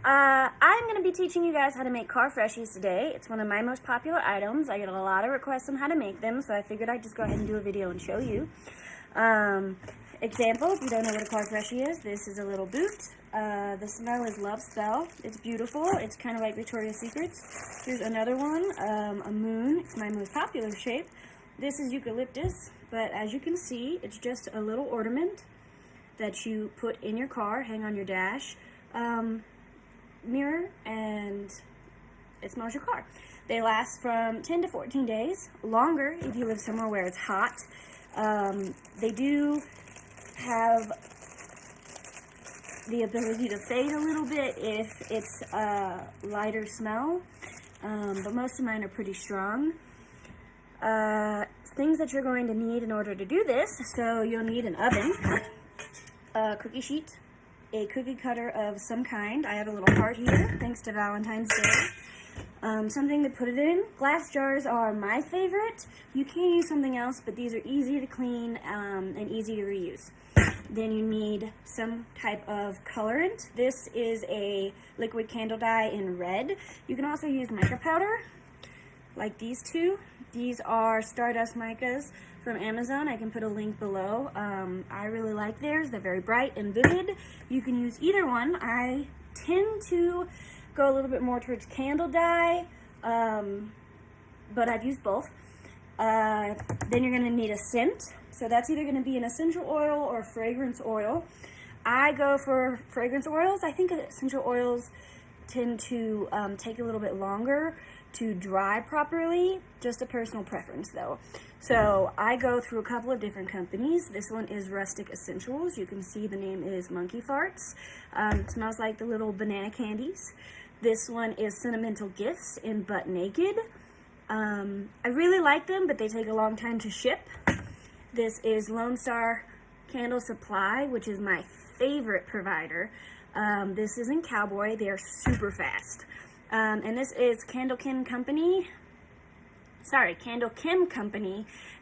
I'm going to be teaching you guys how to make car Freshies today. It's one of my most popular items. I get a lot of requests on how to make them, so I figured I'd just go ahead and do a video and show you. Example, if you don't know what a car Freshie is, this is a little boot. The smell is Love Spell. It's beautiful. It's kind of like Victoria's Secrets. Here's another one, a moon. It's my most popular shape. This is Eucalyptus, but as you can see, it's just a little ornament that you put in your car, hang on your dash, mirror, and it smells your car. They last from 10 to 14 days, longer if you live somewhere where it's hot. They do have the ability to fade a little bit if it's a lighter smell, but most of mine are pretty strong. Things that you're going to need in order to do this: so you'll need an oven, a cookie sheet, a cookie cutter of some kind. I have a little heart here, thanks to Valentine's Day. Something to put it in. Glass jars are my favorite. You can use something else, but these are easy to clean and easy to reuse. Then you need some type of colorant. This is a liquid candle dye in red. You can also use mica powder, like these two. These are Stardust micas from Amazon. I can put a link below. I really like theirs. They're very bright and vivid. You can use either one. I tend to go a little bit more towards candle dye, but I've used both. Then you're going to need a scent. So that's either going to be an essential oil or fragrance oil. I go for fragrance oils. I think essential oils tend to take a little bit longer to dry properly. Just a personal preference though. So I go through a couple of different companies. This one is Rustic Essentials. You can see the name is Monkey Farts. It smells like the little banana candies. This one is Sentimental Gifts in Butt Naked. I really like them, but they take a long time to ship. This is Lone Star Candle Supply, which is my favorite provider. This isn't Cowboy. They are super fast. And this is Candle Kim Company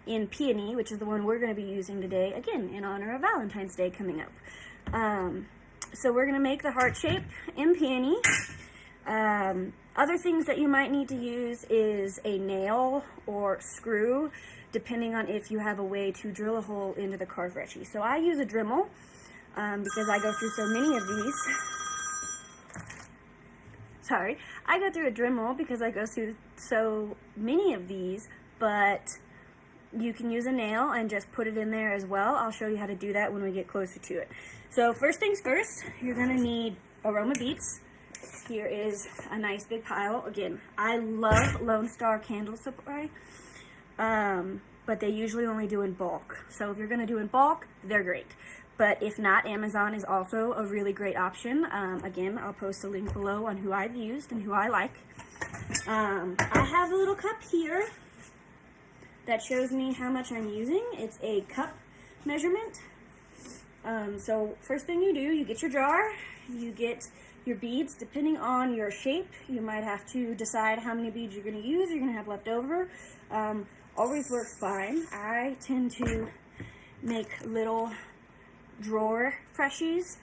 in Peony, which is the one we're going to be using today, again, in honor of Valentine's Day coming up. So we're going to make the heart shape in Peony. Other things that you might need to use is a nail or screw, depending on if you have a way to drill a hole into the car Freshie. So I use a Dremel because I go through so many of these. Sorry, I go through a Dremel because I go through so many of these, but you can use a nail and just put it in there as well. I'll show you how to do that when we get closer to it. So first things first, you're going to need Aroma beads. Here is a nice big pile. Again, I love Lone Star Candle Supply, but they usually only do in bulk. So if you're going to do in bulk, they're great. But if not, Amazon is also a really great option. Again, I'll post a link below on who I've used and who I like. I have a little cup here that shows me how much I'm using. It's a cup measurement. So first thing you do, you get your jar, you get your beads. Depending on your shape, you might have to decide how many beads you're going to use, you're going to have left over. Always works fine. I tend to make little drawer Freshies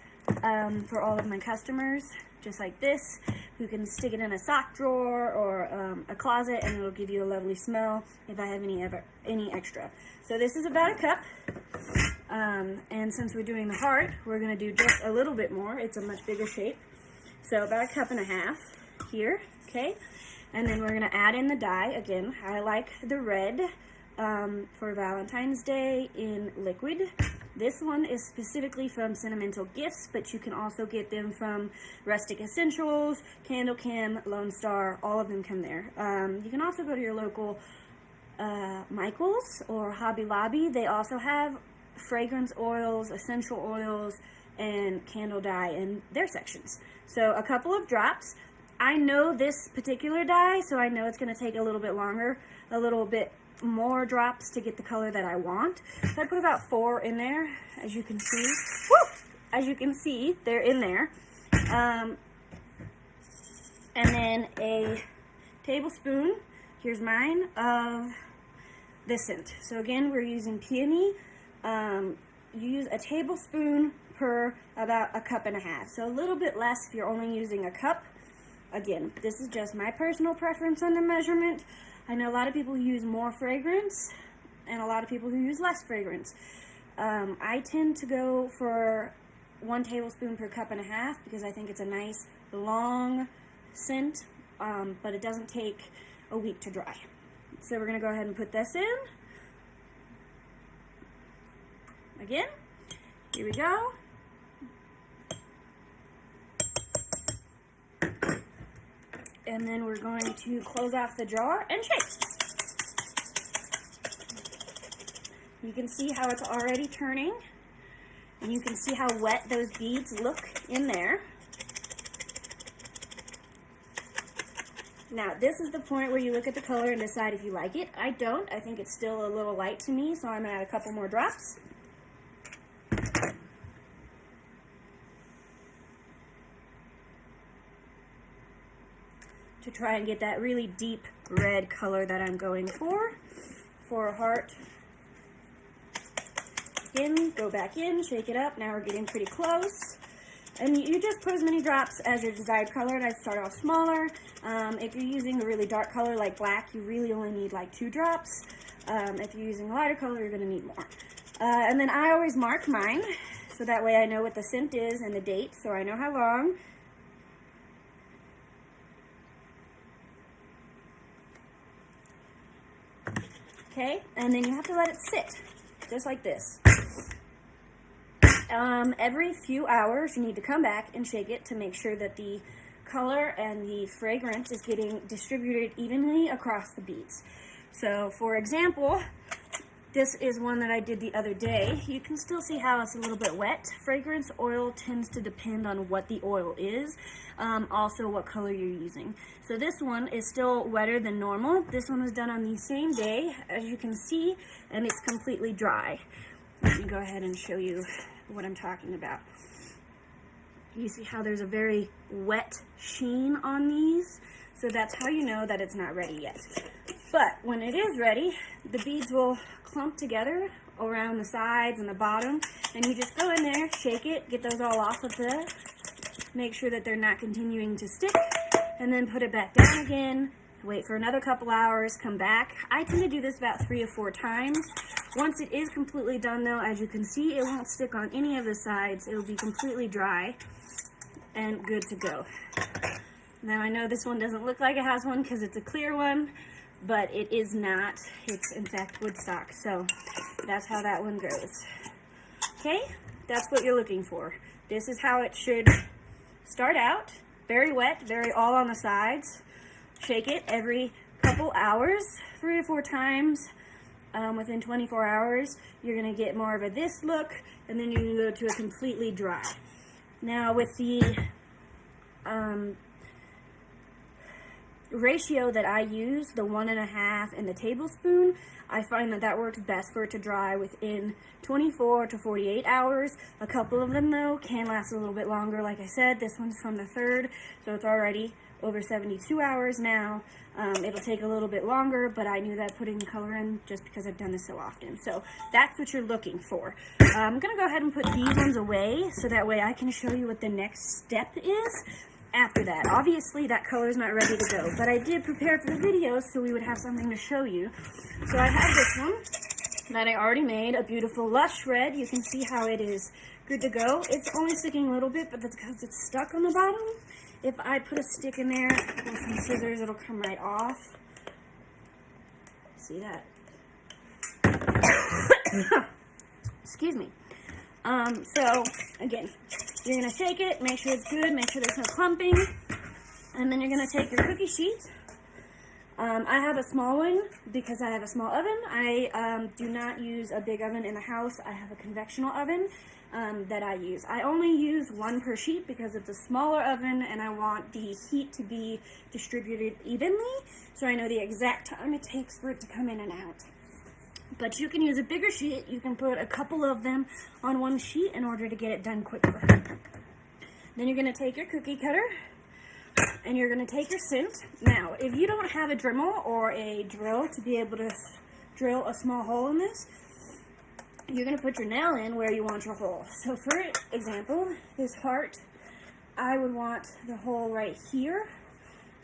for all of my customers, just like this. You can stick it in a sock drawer or a closet, and it'll give you a lovely smell if I have any extra. So this is about a cup, and since we're doing the heart, we're going to do just a little bit more. It's a much bigger shape, so about a cup and a half here, okay? And then we're going to add in the dye. Again, I like the red for Valentine's Day in liquid. This one is specifically from Sentimental Gifts, but you can also get them from Rustic Essentials, Candle Kim, Lone Star, all of them come there. You can also go to your local Michael's or Hobby Lobby. They also have fragrance oils, essential oils, and candle dye in their sections. So a couple of drops. I know this particular dye, so I know it's going to take a little bit longer, a little bit more drops to get the color that I want. So I put about 4 in there, as you can see. Woo! As you can see, they're in there. And then a tablespoon, here's mine, of this scent. So again, we're using peony. You use a tablespoon per about a cup and a half. So a little bit less if you're only using a cup. Again, this is just my personal preference on the measurement. I know a lot of people who use more fragrance and a lot of people who use less fragrance. I tend to go for 1 tablespoon per cup and a half because I think it's a nice long scent, but it doesn't take a week to dry. So we're going to go ahead and put this in. Again, here we go. And then we're going to close off the jar and shake. You can see how it's already turning, and you can see how wet those beads look in there. Now, this is the point where you look at the color and decide if you like it. I don't. I think it's still a little light to me, so I'm going to add a couple more drops. To try and get that really deep red color that I'm going for a heart. Again, go back in, shake it up. Now we're getting pretty close. And you just put as many drops as your desired color, and I'd start off smaller. If you're using a really dark color like black, you really only need like 2 drops. If you're using a lighter color, you're going to need more. And then I always mark mine, so that way I know what the scent is and the date, so I know how long. Okay, and then you have to let it sit, just like this. Every few hours, you need to come back and shake it to make sure that the color and the fragrance is getting distributed evenly across the beads. So, for example, this is one that I did the other day. You can still see how it's a little bit wet. Fragrance oil tends to depend on what the oil is, also what color you're using. So this one is still wetter than normal. This one was done on the same day, as you can see, and it's completely dry. Let me go ahead and show you what I'm talking about. You see how there's a very wet sheen on these? So that's how you know that it's not ready yet. But when it is ready, the beads will clump together around the sides and the bottom, and you just go in there, shake it, get those all off of there, make sure that they're not continuing to stick, and then put it back down again, wait for another couple hours, come back. I tend to do this about 3 or 4 times. Once it is completely done though, as you can see, it won't stick on any of the sides. It will be completely dry and good to go. Now I know this one doesn't look like it has one because it's a clear one, but it is not. It's in fact woodstock, so that's how that one goes. Okay, that's what you're looking for. This is how it should start out. Very wet, very all on the sides. Shake it every couple hours, 3 or 4 times. Within 24 hours, you're going to get more of a this look, and then you're going to go to a completely dry. Now with the ratio that I use, the 1.5 and the tablespoon, I find that that works best for it to dry within 24 to 48 hours. A couple of them though can last a little bit longer. Like I said, this one's from the 3rd, so it's already over 72 hours now. It'll take a little bit longer, but I knew that putting the color in just because I've done this so often. So that's what you're looking for. I'm going to go ahead and put these ones away so that way I can show you what the next step is after that. Obviously that color is not ready to go, but I did prepare for the video so we would have something to show you. So I have this one that I already made, a beautiful lush red. You can see how it is good to go. It's only sticking a little bit, but that's because it's stuck on the bottom. If I put a stick in there with some scissors, it'll come right off. See that? Excuse me. So, again, you're going to shake it, make sure it's good, make sure there's no clumping, and then you're going to take your cookie sheet. I have a small one because I have a small oven. I do not use a big oven in the house. I have a convectional oven that I use. I only use 1 per sheet because it's a smaller oven and I want the heat to be distributed evenly, so I know the exact time it takes for it to come in and out. But you can use a bigger sheet. You can put a couple of them on 1 sheet in order to get it done quicker. Then you're going to take your cookie cutter and you're going to take your scent. Now, if you don't have a Dremel or a drill to be able to drill a small hole in this, you're going to put your nail in where you want your hole. So for example, this heart, I would want the hole right here.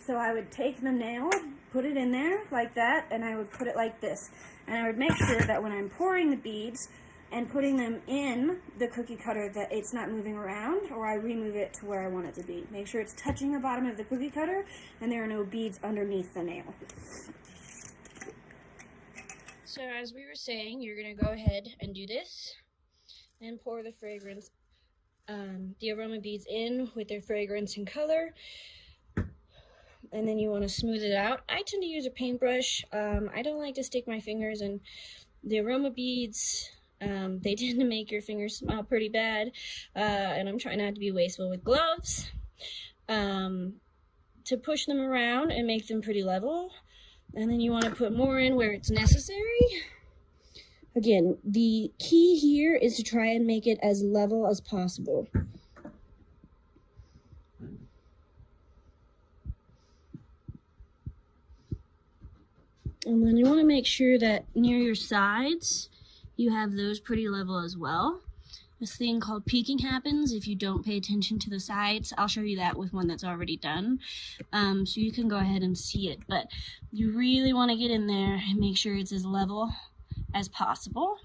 So I would take the nail, put it in there like that, and I would put it like this. And I would make sure that when I'm pouring the beads and putting them in the cookie cutter that it's not moving around, or I remove it to where I want it to be. Make sure it's touching the bottom of the cookie cutter and there are no beads underneath the nail. So as we were saying, you're going to go ahead and do this and pour the fragrance, the aroma beads in with their fragrance and color. And then you want to smooth it out. I tend to use a paintbrush. I don't like to stick my fingers in the aroma beads. They tend to make your fingers smell pretty bad. And I'm trying not to be wasteful with gloves. To push them around and make them pretty level. And then you want to put more in where it's necessary. Again, the key here is to try and make it as level as possible. And then you want to make sure that near your sides, you have those pretty level as well. This thing called peeking happens if you don't pay attention to the sides. I'll show you that with one that's already done. So you can go ahead and see it. But you really want to get in there and make sure it's as level as possible.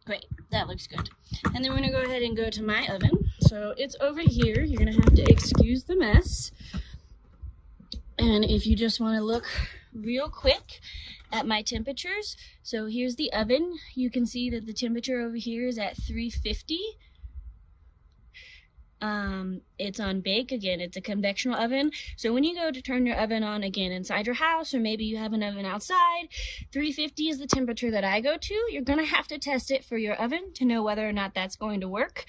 Great, that looks good. And then we're gonna go ahead and go to my oven. So it's over here. You're gonna have to excuse the mess. And if you just wanna look real quick at my temperatures. So here's the oven. You can see that the temperature over here is at 350. It's on bake. Again, it's a convectional oven. So when you go to turn your oven on again inside your house, or maybe you have an oven outside, 350 is the temperature that I go to. You're gonna have to test it for your oven to know whether or not that's going to work.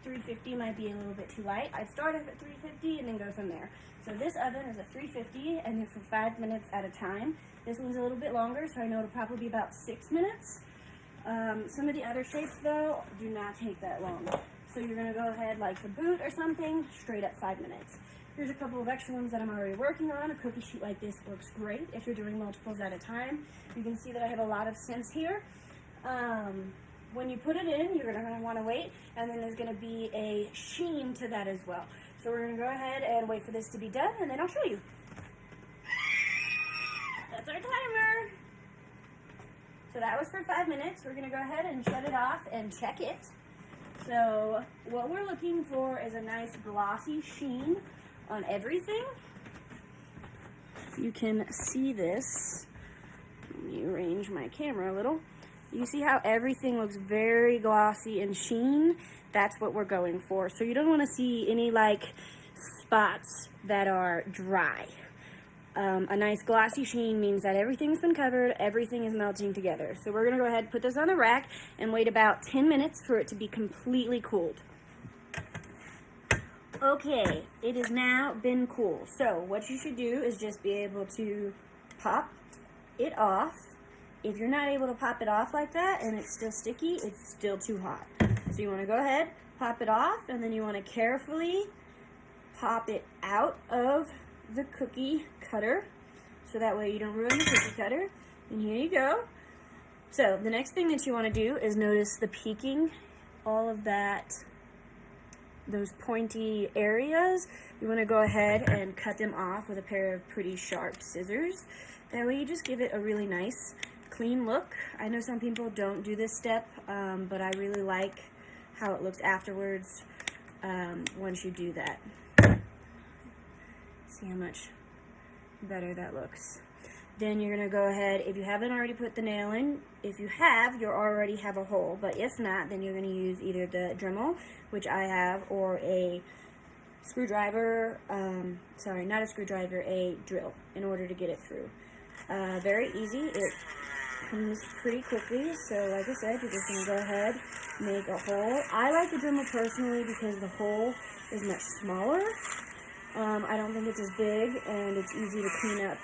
350 might be a little bit too light. I'd start off at 350 and then go from there. So this oven is at 350 and then for 5 minutes at a time. This one's a little bit longer, so I know it'll probably be about 6 minutes. Some of the other shapes though do not take that long. So you're gonna go ahead like the boot or something, straight up 5 minutes. Here's a couple of extra ones that I'm already working on. A cookie sheet like this works great if you're doing multiples at a time. You can see that I have a lot of scents here. When you put it in, you're gonna wanna wait, and then there's gonna be a sheen to that as well. So we're gonna go ahead and wait for this to be done, and then I'll show you. That's our timer. So that was for 5 minutes. We're gonna go ahead and shut it off and check it. So what we're looking for is a nice glossy sheen on everything. You can see this. Let me arrange my camera a little. You see how everything looks very glossy and sheen? That's what we're going for. So you don't want to see any like spots that are dry. A nice glossy sheen means that everything's been covered, everything is melting together. So we're gonna go ahead and put this on the rack and wait about 10 minutes for it to be completely cooled. Okay, it has now been cool. So what you should do is just be able to pop it off. If you're not able to pop it off like that and it's still sticky, it's still too hot. So you wanna go ahead, pop it off, and then you wanna carefully pop it out of the cookie cutter, so that way you don't ruin the cookie cutter. And here you go. So the next thing that you want to do is notice the peeking, all of that, those pointy areas. You want to go ahead and cut them off with a pair of pretty sharp scissors. That way you just give it a really nice clean look. I know some people don't do this step, but I really like how it looks afterwards once you do that. See how much better that looks. Then you're gonna go ahead, if you haven't already put the nail in, if you have, you already have a hole, but if not, then you're gonna use either the Dremel, which I have, or a screwdriver, sorry, not a screwdriver, a drill, in order to get it through. Very easy, it comes pretty quickly, so like I said, you're just gonna go ahead, make a hole. I like the Dremel personally because the hole is much smaller. I don't think it's as big, and it's easy to clean up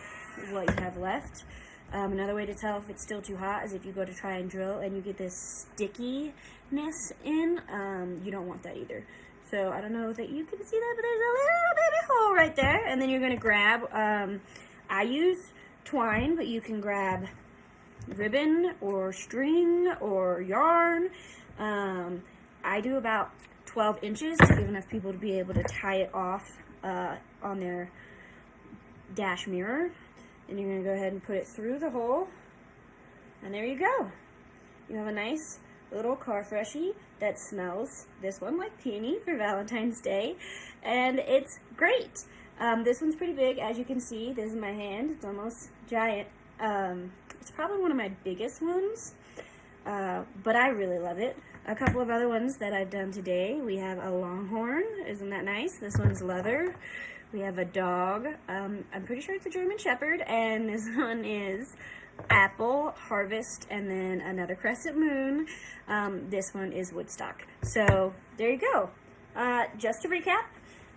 what you have left. Another way to tell if it's still too hot is if you go to try and drill and you get this stickiness in, you don't want that either. So I don't know that you can see that, but there's a little baby hole right there. And then you're gonna grab, I use twine, but you can grab ribbon or string or yarn. I do about 12 inches to give enough people to be able to tie it off on their dash mirror. And you're gonna go ahead and put it through the hole. And there you go. You have a nice little car freshie that smells, this one like peony for Valentine's Day, and it's great. This one's pretty big, as you can see. This is my hand. It's almost giant. It's probably one of my biggest ones, but I really love it. A couple of other ones that I've done today. We have a longhorn. Isn't that nice? This one's leather. We have a dog. I'm pretty sure it's a German Shepherd, and this one is apple, harvest, and then another crescent moon. This one is Woodstock. So there you go. Just to recap,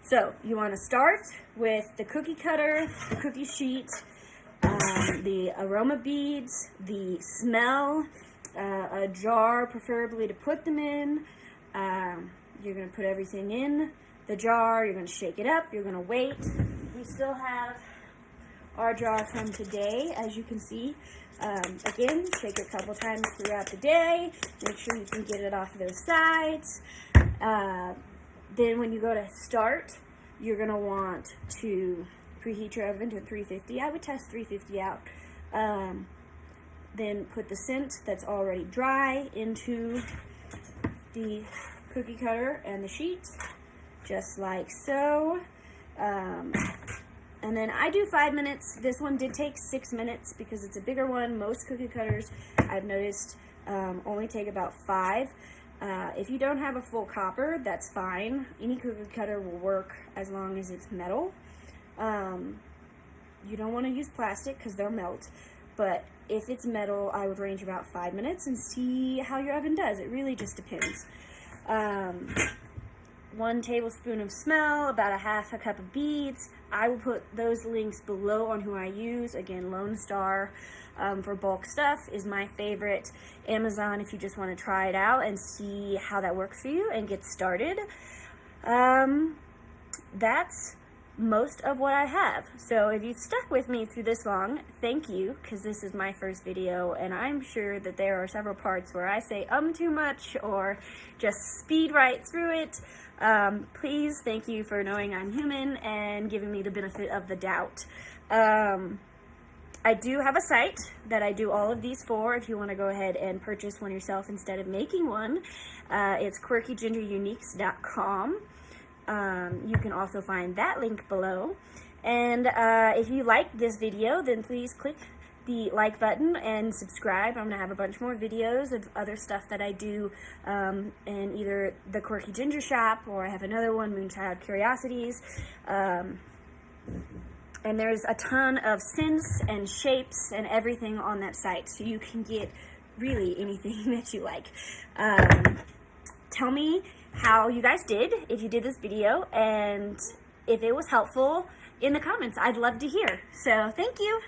so you want to start with the cookie cutter, the cookie sheet, the aroma beads, the smell, a jar preferably to put them in. You're going to put everything in the jar, you're going to shake it up, you're going to wait. We still have our jar from today, as you can see. Again, shake it a couple times throughout the day. Make sure you can get it off of those sides. Then when you go to start, you're going to want to preheat your oven to 350. I would test 350 out. Then put the scent that's already dry into the cookie cutter and the sheet, just like so. And then I do 5 minutes. This one did take 6 minutes because it's a bigger one. Most cookie cutters, I've noticed, only take about 5. If you don't have a full copper, that's fine. Any cookie cutter will work as long as it's metal. You don't want to use plastic because they'll melt. But if it's metal, I would range about 5 minutes and see how your oven does. It really just depends. 1 tablespoon of smell, about a cup of beads. I will put those links below on who I use. Again, Lone Star for bulk stuff is my favorite. Amazon if you just want to try it out and see how that works for you and get started. That's most of what I have. So if you've stuck with me through this long, thank you, because this is my first video and I'm sure that there are several parts where I say too much or just speed right through it. Please, thank you for knowing I'm human and giving me the benefit of the doubt. I do have a site that I do all of these for if you want to go ahead and purchase one yourself instead of making one. It's quirkygingeruniques.com. You can also find that link below. And if you like this video, then please click the like button and subscribe. I'm going to have a bunch more videos of other stuff that I do in either the Quirky Ginger shop, or I have another one, Moonchild Curiosities. And there's a ton of scents and shapes and everything on that site, so you can get really anything that you like. Tell me how you guys did, if you did this video, and if it was helpful in the comments. I'd love to hear. So thank you.